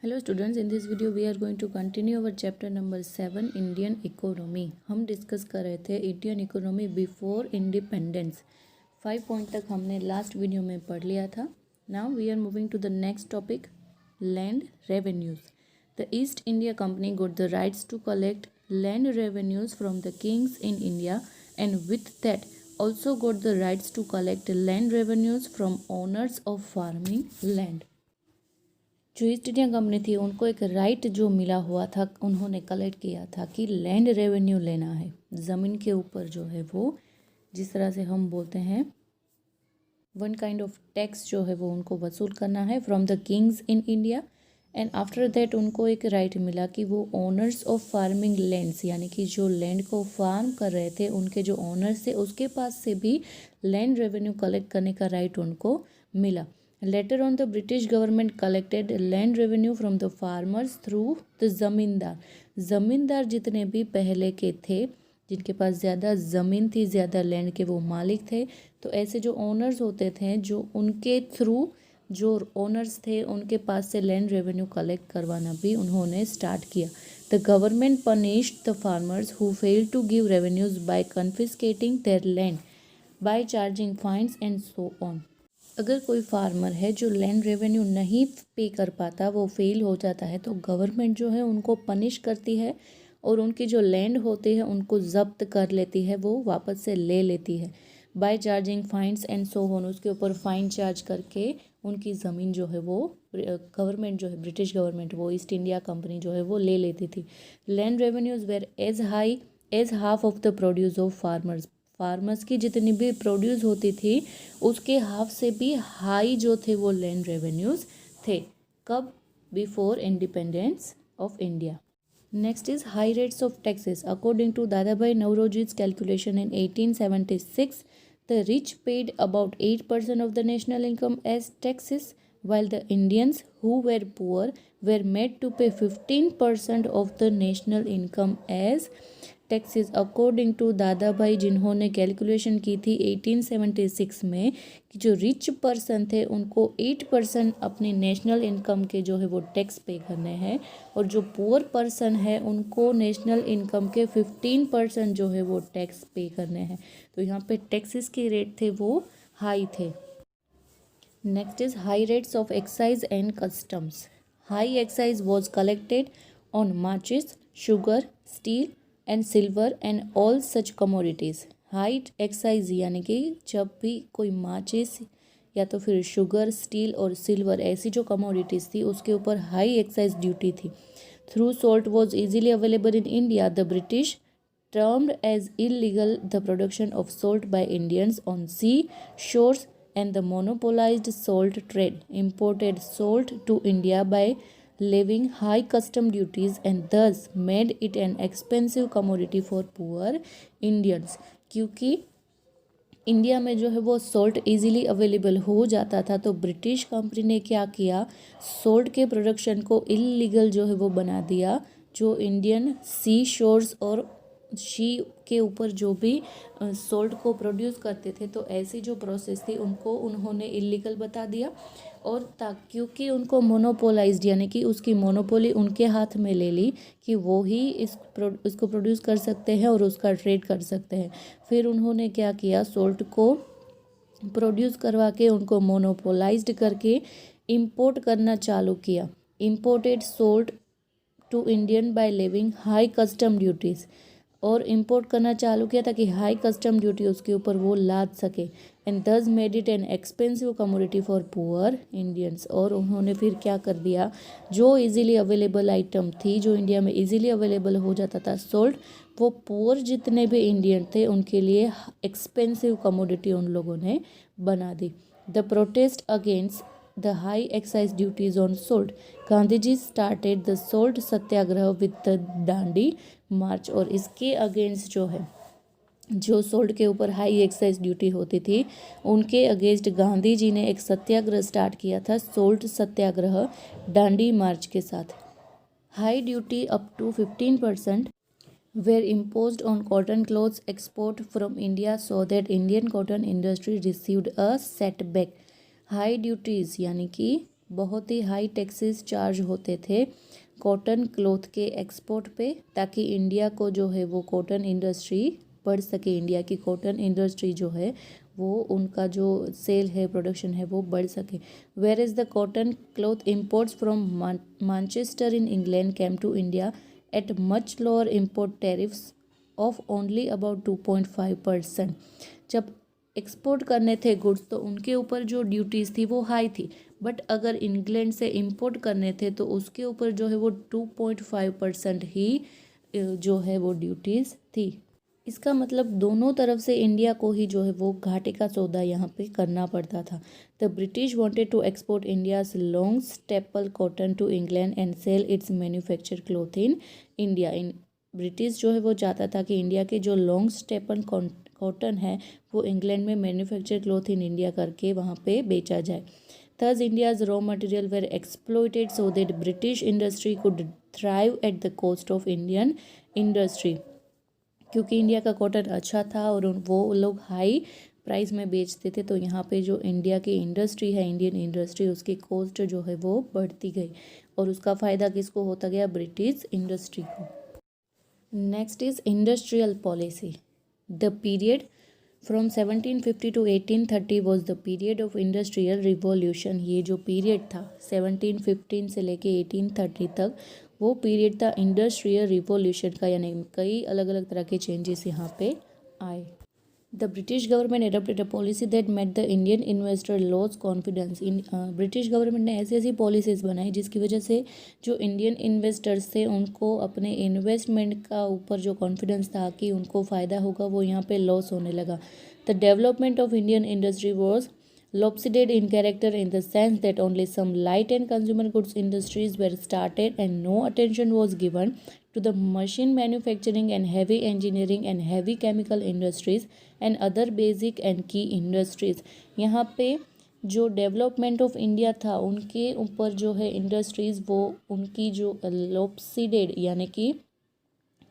Hello students, in this video we are going to continue our chapter number 7 Indian economy. हम discuss कर रहे थे Indian economy before independence. 5 point तक हमने last video में पढ़ लिया था. Now we are moving to the next topic, land revenues. The East India Company got the rights to collect land revenues from the kings in India and with that also got the rights to collect land revenues from owners of farming land. जो east India company थी उनको एक right जो मिला हुआ था, उन्होंने collect किया था कि लैंड रेवेन्यू लेना है, ज़मीन के ऊपर जो है वो, जिस तरह से हम बोलते हैं वन काइंड ऑफ टैक्स जो है वो उनको वसूल करना है from the kings in India. And after that उनको एक राइट मिला कि वो ओनर्स ऑफ फार्मिंग लैंड्स, यानी कि जो लैंड को फार्म कर रहे थे उनके जो ओनर्स थे उसके पास से भी लैंड रेवेन्यू कलेक्ट करने का राइट उनको मिला. Later on, the British government collected land revenue from the farmers through the ज़मींदार. ज़मींदार जितने भी पहले के थे, जिनके पास ज़्यादा ज़मीन थी, ज़्यादा लैंड के वो मालिक थे, तो ऐसे जो ओनर्स होते थे, जो उनके थ्रू जो ओनर्स थे उनके पास से लैंड रेवेन्यू कलेक्ट करवाना भी उन्होंने स्टार्ट किया. The government punished the farmers who failed to give revenues by confiscating their land by charging fines and so on. अगर कोई फार्मर है जो लैंड रेवेन्यू नहीं पे कर पाता, वो फेल हो जाता है, तो गवर्नमेंट जो है उनको पनिश करती है और उनकी जो लैंड होती है उनको ज़ब्त कर लेती है, वो वापस से ले लेती है. By charging fines and so on, उसके ऊपर फाइन चार्ज करके उनकी ज़मीन जो है वो गवर्नमेंट जो है, ब्रिटिश गवर्नमेंट, वो ईस्ट इंडिया कंपनी जो है वो ले लेती थी. Land revenues were as high as half of the produce of farmers. Farmers की जितनी भी प्रोड्यूस होती थी उसके हाफ से भी हाई जो थे वो लैंड रेवेन्यूज़ थे. कब? Before independence of India. Next is high rates of taxes. According to Dadabhai Naoroji's calculation in 1876, the rich paid about 8% of the national income as taxes, while the Indians who were poor were made to pay 15% of the national income as taxes. According to Dadabhai, जिन्होंने calculation की थी 1876 में, कि जो rich person थे उनको 8% अपनी national income के जो है वो टैक्स पे करने हैं, और जो पुअर पर्सन है उनको नेशनल इनकम के 15% जो है वो टैक्स पे करने हैं. तो यहाँ पे टैक्सेस के रेट थे वो हाई थे. Next is high rates of excise and customs. High excise was collected on माचिस, sugar, steel and silver and all such commodities. High excise यानी कि जब भी कोई माचिस या तो फिर शुगर, स्टील और सिल्वर, ऐसी जो कमोडिटीज़ थी उसके ऊपर हाई एक्साइज ड्यूटी थी. Through salt was easily available in India, the British termed as illegal the production of salt by Indians on sea shores and the monopolized salt trade, imported salt to India by levying high custom duties and thus made it an expensive commodity for poor Indians. क्योंकि India में जो है वो salt easily available हो जाता था, तो British company ने क्या किया, सॉल्ट के प्रोडक्शन को इलीगल जो है वो बना दिया. जो इंडियन सी शोर्स और शी के ऊपर जो भी सॉल्ट को प्रोड्यूस करते थे, तो ऐसी जो प्रोसेस थी उनको उन्होंने इलीगल बता दिया. और क्योंकि उनको मोनोपोलाइज्ड, यानी कि उसकी मोनोपोली उनके हाथ में ले ली कि वो ही इसको प्रोड्यूस कर सकते हैं और उसका ट्रेड कर सकते हैं. फिर उन्होंने क्या किया, सॉल्ट को प्रोड्यूस करवा के उनको मोनोपोलाइज्ड करके इंपोर्ट करना चालू किया. Imported salt to Indian by levying high custom duties, और इंपोर्ट करना चालू किया ताकि हाई कस्टम ड्यूटी उसके ऊपर वो लाद सके. एंड दस made it an expensive commodity for poor Indians. और उन्होंने फिर क्या कर दिया, जो इजीली अवेलेबल आइटम थी, जो इंडिया में इजीली अवेलेबल हो जाता था सॉल्ट, वो पुअर जितने भी इंडियन थे उनके लिए एक्सपेंसिव कमोडिटी उन लोगों ने बना दी. The protest against the high excise duties on salt, Gandhi started the salt satyagraha with the Dandi march. और इसके अगेंस्ट जो है, जो सोल्ट के ऊपर हाई एक्साइज ड्यूटी होती थी उनके अगेंस्ट गांधी जी ने एक सत्याग्रह स्टार्ट किया था, सोल्ट सत्याग्रह, दांडी मार्च के साथ. High duty up to 15% were imposed on cotton clothes export from India so that Indian cotton industry received a setback. High duties यानी कि बहुत ही हाई टैक्सेस चार्ज होते थे कॉटन क्लॉथ के एक्सपोर्ट पे, ताकि इंडिया को जो है वो कॉटन इंडस्ट्री बढ़ सके, इंडिया की कॉटन इंडस्ट्री जो है वो उनका जो सेल है, प्रोडक्शन है, वो बढ़ सके। Where is the cotton cloth imports from Manchester in England came to India at much lower import tariffs of only about 2.5%। जब एक्सपोर्ट करने थे गुड्स तो उनके ऊपर जो ड्यूटीज़ थी वो हाई थी, बट अगर इंग्लैंड से इंपोर्ट करने थे तो उसके ऊपर जो है वो 2.5% ही जो है वो ड्यूटीज़ थी। इसका मतलब दोनों तरफ से इंडिया को ही जो है वो घाटे का सौदा यहाँ पे करना पड़ता था। The British wanted to export India's long staple cotton to England and sell its manufacture cloth in India. In British जो है वो चाहता था कि इंडिया के जो लॉन्ग स्टेपल कॉटन है वो इंग्लैंड में मैन्युफैक्चर क्लॉथ इन इंडिया करके वहाँ पे बेचा जाए। Thus, India's raw material were exploited so that British industry could thrive at the cost of Indian industry। क्योंकि इंडिया का कॉटन अच्छा था और वो लोग हाई प्राइस में बेचते थे, तो यहाँ पे जो इंडिया की इंडस्ट्री है, इंडियन इंडस्ट्री, उसकी कॉस्ट जो है वो बढ़ती गई और उसका फ़ायदा किसको होता गया? ब्रिटिश इंडस्ट्री को। Next is industrial policy. The period from 1750 to 1830 was the period of industrial revolution. ये जो पीरियड था 1715 से लेके 1830 तक, वो पीरियड था इंडस्ट्रियल रिवॉल्यूशन का, यानी कई अलग अलग तरह के चेंजेस यहाँ पे आए। The British government adopted a policy that made the Indian investor loss confidence in. British government ने ऐसी ऐसी पॉलिसीज़ बनाई जिसकी वजह से जो इंडियन इन्वेस्टर्स थे उनको अपने इन्वेस्टमेंट का ऊपर जो कॉन्फिडेंस था कि उनको फ़ायदा होगा, वो यहाँ पे लॉस होने लगा। The development of Indian industry was lopsided in character in the sense that only some light and consumer goods industries were started and no attention was given to the machine manufacturing and heavy engineering and heavy chemical industries and other basic and key industries। यहाँ पे जो development of India था उनके ऊपर जो है industries, वो उनकी जो लोप्सिडेड यानी कि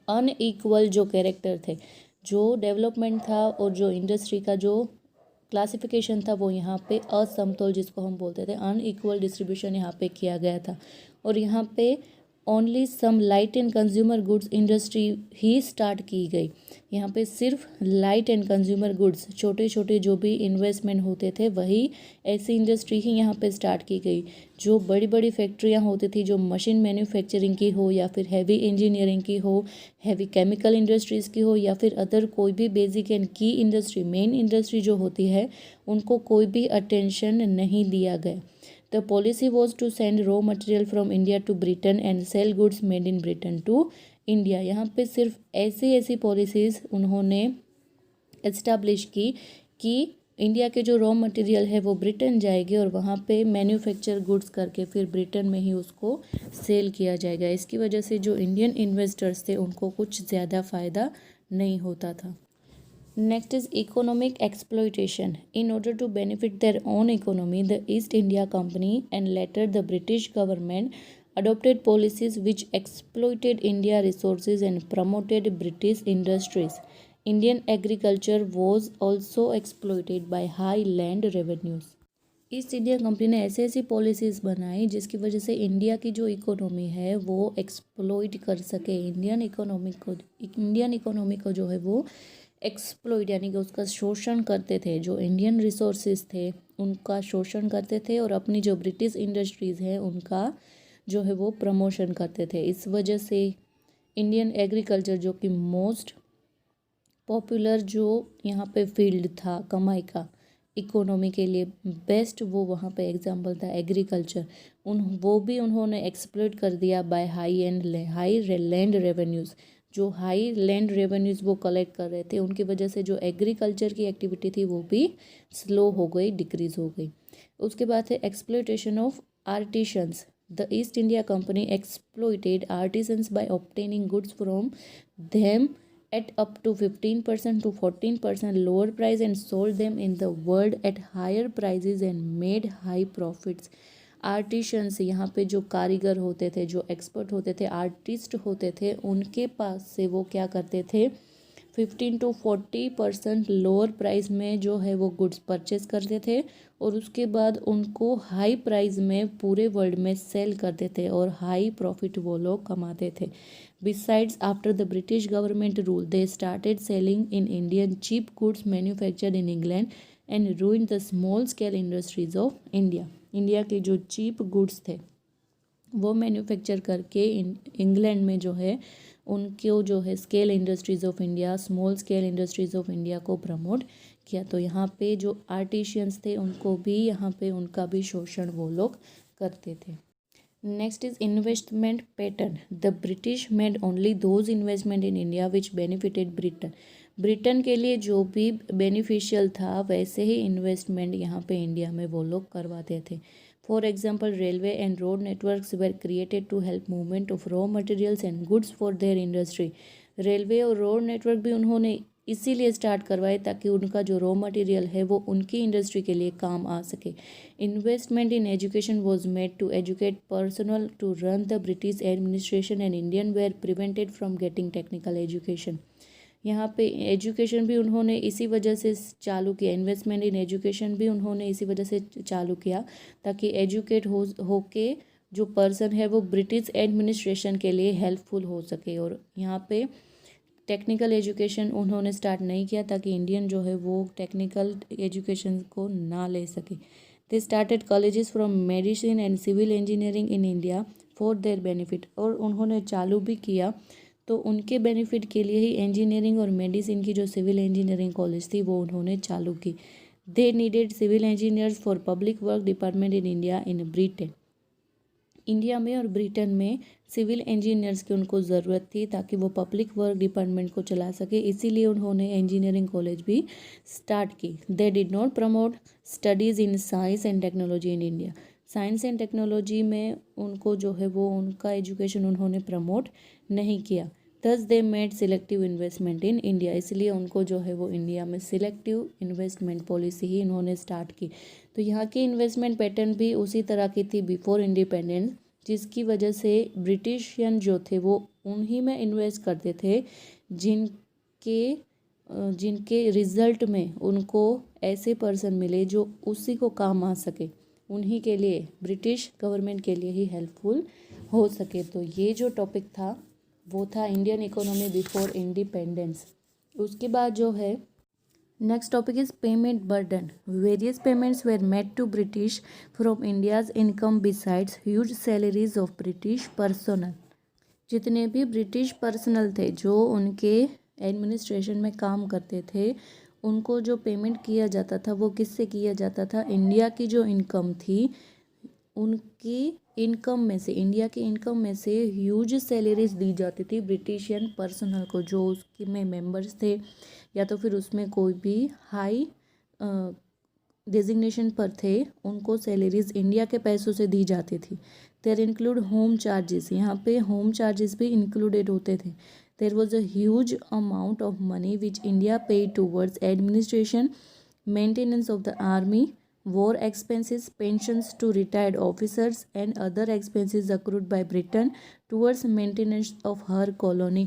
अनइक्वल जो कैरेक्टर थे, जो डेवलपमेंट था और जो इंडस्ट्री का जो क्लासिफिकेशन था वो यहाँ पे असमतोल, जिसको हम बोलते थे अनइक्वल डिस्ट्रीब्यूशन, यहाँ पे किया गया था। और यहाँ पे only some light and consumer goods industry ही स्टार्ट की गई। यहाँ पे सिर्फ लाइट एंड कंज्यूमर गुड्स, छोटे छोटे जो भी इन्वेस्टमेंट होते थे, वही ऐसी इंडस्ट्री ही यहाँ पे स्टार्ट की गई। जो बड़ी बड़ी फैक्ट्रियाँ होती थी, जो मशीन मैन्युफैक्चरिंग की हो या फिर हैवी इंजीनियरिंग की हो, हैवी केमिकल इंडस्ट्रीज़ की हो या फिर अदर कोई भी बेसिक एंड की इंडस्ट्री, मेन इंडस्ट्री जो होती है, उनको कोई भी अटेंशन नहीं दिया गया। The policy was to send raw material from India to Britain and sell goods made in Britain to India। यहाँ पे सिर्फ ऐसी ऐसी पॉलिसीज़ उन्होंने एस्टैब्लिश की कि इंडिया के जो रॉ मटेरियल है वो ब्रिटेन जाएगी और वहाँ पे मैन्युफैक्चर गुड्स करके फिर ब्रिटेन में ही उसको सेल किया जाएगा। इसकी वजह से जो इंडियन इन्वेस्टर्स थे उनको कुछ ज़्यादा फ़ायदा नहीं होता था। Next is economic exploitation. In order to benefit their own economy, the East India Company and later the British government adopted policies which exploited India resources and promoted British industries। Indian agriculture was also exploited by high land revenues। East India company ने ऐसी ऐसी policies बनाई जिसकी वजह से India की जो economy है वो एक्सप्लोइट कर सके, इंडियन इकोनॉमी को जो है वो एक्सप्लोइट यानी कि उसका शोषण करते थे। जो इंडियन रिसोर्सेज थे उनका शोषण करते थे और अपनी जो ब्रिटिश इंडस्ट्रीज़ हैं उनका जो है वो प्रमोशन करते थे। इस वजह से इंडियन एग्रीकल्चर, जो कि मोस्ट पॉपुलर जो यहाँ पे फील्ड था कमाई का इकोनॉमी के लिए बेस्ट, वो वहाँ पे एग्जाम्पल था एग्रीकल्चर, वो भी उन्होंने एक्सप्लोइट कर दिया बाय हाई लैंड रेवेन्यूज़। जो हाई लैंड रेवेन्यूज़ वो कलेक्ट कर रहे थे, उनकी वजह से जो एग्रीकल्चर की एक्टिविटी थी वो भी स्लो हो गई, डिक्रीज़ हो गई। उसके बाद है exploitation of artisans. The East India Company exploited artisans by obtaining goods from them at up to 15% to 14% lower price and sold them in the world at higher prices and made high profits। Artisans, यहाँ पे जो कारीगर होते थे, जो expert होते थे, artist होते थे, उनके पास से वो क्या करते थे, 15 to 40% लोअर प्राइस में जो है वो गुड्स परचेस करते थे और उसके बाद उनको हाई प्राइस में पूरे वर्ल्ड में सेल करते थे और हाई प्रॉफिट वो लोग कमाते थे. Besides, after the British government rule, they started selling in Indian cheap goods manufactured in England and ruined the small scale industries of India. India के जो चीप गुड्स थे वो मैन्युफैक्चर करके इंग्लैंड में जो है उनको जो है scale industries of India, small scale industries of India को प्रमोट किया. तो यहाँ पे जो आर्टिशियंस थे उनको भी यहाँ पे उनका भी शोषण वो लोग करते थे. Next is investment pattern. The British made only those investment in India which benefited Britain. Britain के लिए जो भी बेनिफिशियल था वैसे ही इन्वेस्टमेंट यहाँ पे इंडिया में वो लोग करवाते थे. For example, railway and road networks were created to help movement of raw materials and goods for their industry. Railway और रोड नेटवर्क भी उन्होंने इसीलिए स्टार्ट करवाए ताकि उनका जो रॉ मटेरियल है वो उनकी इंडस्ट्री के लिए काम आ सके. Investment in education was made to educate personal to run the British administration and Indian were prevented from getting technical education. यहाँ पे एजुकेशन भी उन्होंने इसी वजह से चालू किया. इन्वेस्टमेंट इन एजुकेशन भी उन्होंने इसी वजह से चालू किया ताकि एजुकेट हो के जो पर्सन है वो ब्रिटिश एडमिनिस्ट्रेशन के लिए हेल्पफुल हो सके. और यहाँ पे टेक्निकल एजुकेशन उन्होंने स्टार्ट नहीं किया ताकि इंडियन जो है वो टेक्निकल एजुकेशन को ना ले सके. They started colleges from medicine and civil engineering in India for their benefit. और उन्होंने चालू भी किया तो उनके बेनिफिट के लिए ही इंजीनियरिंग और मेडिसिन की जो सिविल इंजीनियरिंग कॉलेज थी वो उन्होंने चालू की. They needed civil engineers for public work department in India in Britain. India में और ब्रिटेन में सिविल इंजीनियर्स की उनको ज़रूरत थी ताकि वो पब्लिक वर्क डिपार्टमेंट को चला सके. इसीलिए उन्होंने इंजीनियरिंग कॉलेज भी स्टार्ट की. They did not promote studies in science and technology in India. Science and technology में उनको जो है वो उनका एजुकेशन उन्होंने प्रमोट नहीं किया. दस they made selective investment in India. इसलिए उनको जो है वो इंडिया में सिलेक्टिव इन्वेस्टमेंट पॉलिसी ही इन्होंने स्टार्ट की. तो यहाँ की इन्वेस्टमेंट पैटर्न भी उसी तरह की थी बिफोर इंडिपेंडेंस, जिसकी वजह से ब्रिटिशियन जो थे वो उन्हीं में इन्वेस्ट करते थे जिनके रिजल्ट में उनको ऐसे पर्सन मिले जो उसी को काम आ सके, उन्हीं के लिए ब्रिटिश गवर्नमेंट के लिए ही हेल्पफुल हो सके. तो ये जो टॉपिक था वो था इंडियन इकोनॉमी बिफोर इंडिपेंडेंस. उसके बाद जो है next topic is payment burden. Various payments were made to British from India's income besides huge salaries of British personal. जितने भी ब्रिटिश पर्सनल थे जो उनके एडमिनिस्ट्रेशन में काम करते थे उनको जो पेमेंट किया जाता था वो किससे किया जाता था? इंडिया की जो इनकम थी उनकी इनकम में से, इंडिया की इनकम में से ह्यूज सैलरीज दी जाती थी ब्रिटिशियन पर्सनल को जो उसके में मेंबर्स थे या तो फिर उसमें कोई भी हाई डेजिग्नेशन पर थे, उनको सैलरीज इंडिया के पैसों से दी जाती थी. There include home charges. यहाँ पे होम चार्जेस भी इंक्लूडेड होते थे. There was a huge amount of money which India paid towards administration, maintenance of the army, war expenses, pensions to retired officers and other expenses accrued by Britain towards maintenance of her colony.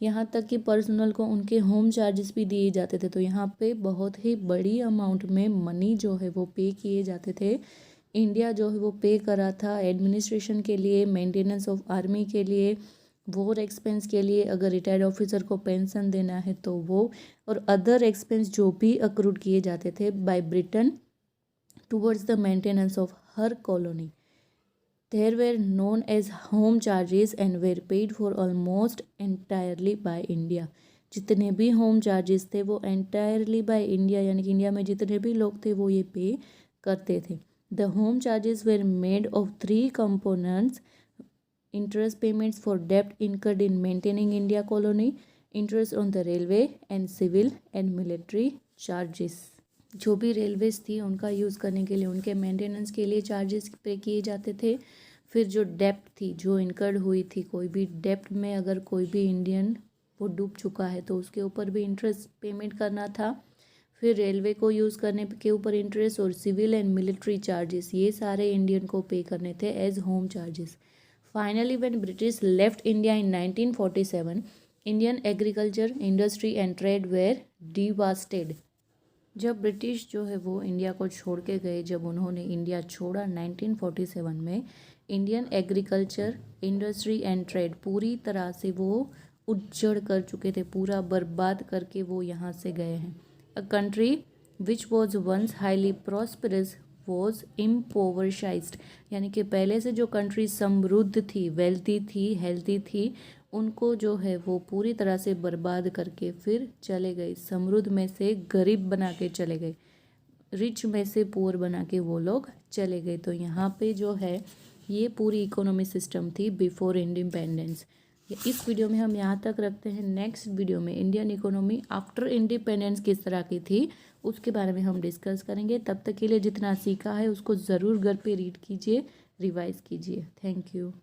यहाँ तक कि personal को उनके home charges भी दिए जाते थे. तो यहाँ पे बहुत ही बड़ी अमाउंट में मनी जो है वो पे किए जाते थे. इंडिया जो है वो पे करा था एडमिनिस्ट्रेशन के लिए, मेंटेनेंस ऑफ आर्मी के लिए, वॉर एक्सपेंस के लिए, अगर रिटायर्ड ऑफिसर को पेंशन देना है तो वो, और अदर एक्सपेंस जो भी अक्रूड किए जाते थे by Britain towards the maintenance of her colony. They were known as home charges and were paid for almost entirely by India. जितने भी होम चार्जेस थे वो entirely by India यानी कि इंडिया में जितने भी लोग थे वो ये पे करते थे. The home charges were made of 3 components: interest payments for debt incurred in maintaining India colony, interest on the railway, and civil and military charges. जो भी रेलवेज थी उनका यूज़ करने के लिए, उनके मेंटेनेंस के लिए चार्जेस पे किए जाते थे. फिर जो डेप्ट थी जो इनकर्ड हुई थी, कोई भी डेप्ट में अगर कोई भी इंडियन वो डूब चुका है तो उसके ऊपर भी इंटरेस्ट पेमेंट करना था. फिर रेलवे को यूज़ करने के ऊपर इंटरेस्ट, और सिविल एंड मिलिट्री चार्जेस ये सारे इंडियन को पे करने थे as home charges. Finally when British left India in 1947, Indian agriculture industry and trade were devastated. जब ब्रिटिश जो है वो इंडिया को छोड़ के गए, जब उन्होंने इंडिया छोड़ा 1947 में, Indian agriculture industry and trade पूरी तरह से वो उजड़ कर चुके थे, पूरा बर्बाद करके वो यहाँ से गए हैं। A country which was once highly prosperous was impoverished, यानी कि पहले से जो कंट्री समृद्ध थी, वेल्थी थी, हेल्थी थी, उनको जो है वो पूरी तरह से बर्बाद करके फिर चले गए। समृद्ध में से गरीब बना के चले गए, रिच में से पुअर बना के वो लोग चले गए। तो यहाँ पे जो है ये पूरी इकोनॉमी सिस्टम थी बिफोर इंडिपेंडेंस। इस वीडियो में हम यहाँ तक रखते हैं। नेक्स्ट वीडियो में इंडियन इकोनॉमी आफ्टर इंडिपेंडेंस किस तरह की थी उसके बारे में हम डिस्कस करेंगे। तब तक के लिए जितना सीखा है उसको ज़रूर घर पे रीड कीजिए, रिवाइज कीजिए। Thank you.